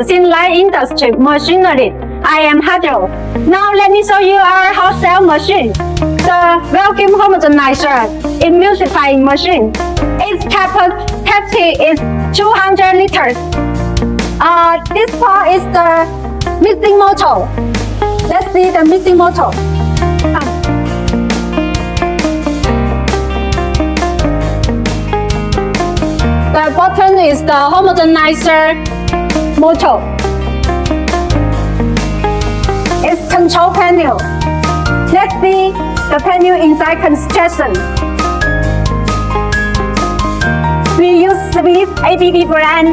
tools in light industry machinery. I am Hajro. Now let me show you our hot cell machine. The vacuum homogenizer emulsifying machine. Its capacity is 200 liters. This part is the missing motor. Let's see the missing motor. The button is the homogenizer motor. It's control panel. Let's see the panel inside construction. We use Swiss ABB brand.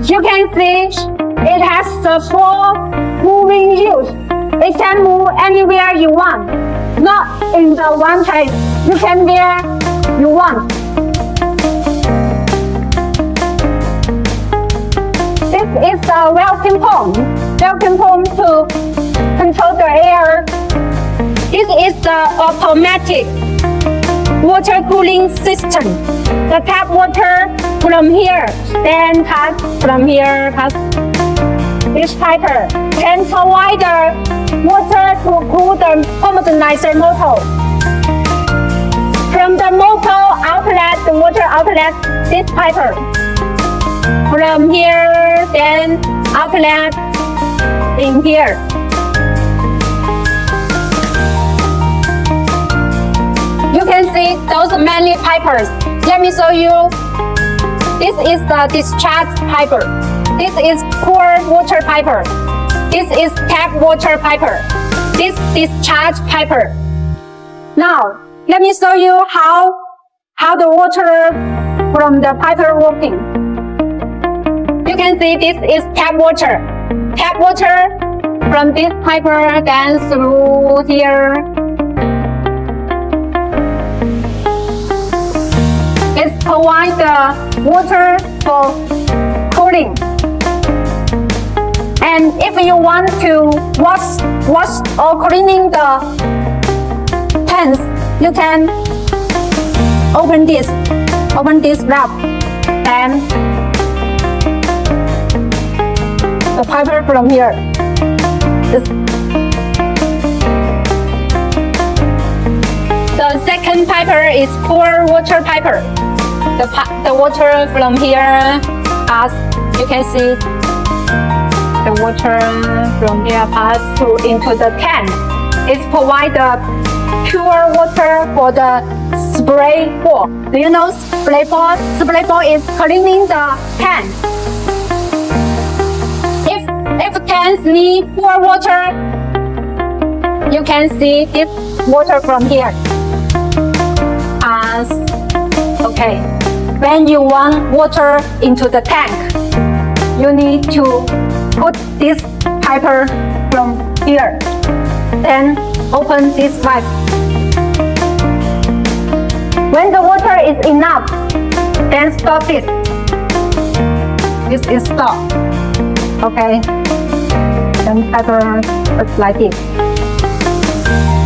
You can see it has the 4 moving wheels. It can move anywhere you want, not in the one place. You can where you want. This is the vacuum pump to control the air. This is the automatic water cooling system. The tap water from here, then pass from here, pass this pipe can provide the water to cool the homogenizer motor. From the motor outlet, the water outlet, this pipe. From here, then outlet in here. You can see those many pipes. Let me show you. This is the discharge pipe. This is pour water pipe. This is tap water pipe. This discharge pipe. Now, let me show you how the water from the pipe working. You can see this is tap water. Tap water from this pipe then through here. It provides the water for cooling. And if you want to wash or cleaning the pans, you can open this wrap, and the pipe from here. The second pipe is pour water pipe. The water from here, as you can see, the water from here pass through into the can. It provides the pure water for the spray ball. Do you know spray ball? Spray ball is cleaning the can. If cans need pure water, you can see this water from here. As okay, when you want water into the tank, you need to put this pipe from here. Then open this pipe. When the water is enough, then stop it. This is stop. Okay. Then pipe looks like this.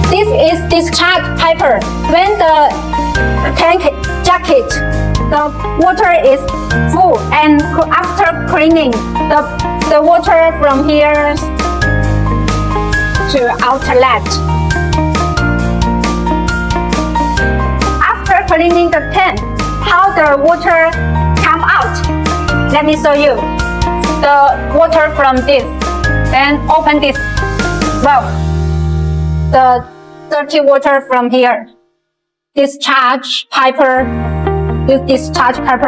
This is discharge pipe. When the tank jacket, the water is full, and after cleaning, the water from here to outlet. After cleaning the tank, how the water come out? Let me show you. The water from this, then open this valve. The dirty water from here. Discharge pipe. This discharge pipe,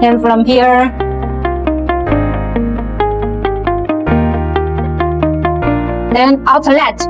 and from here. Then outlet.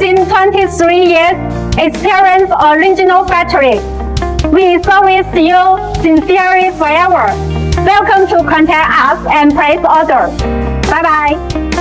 Since 23 years, experience original factory. We service you sincerely forever. Welcome to contact us and place order. Bye bye.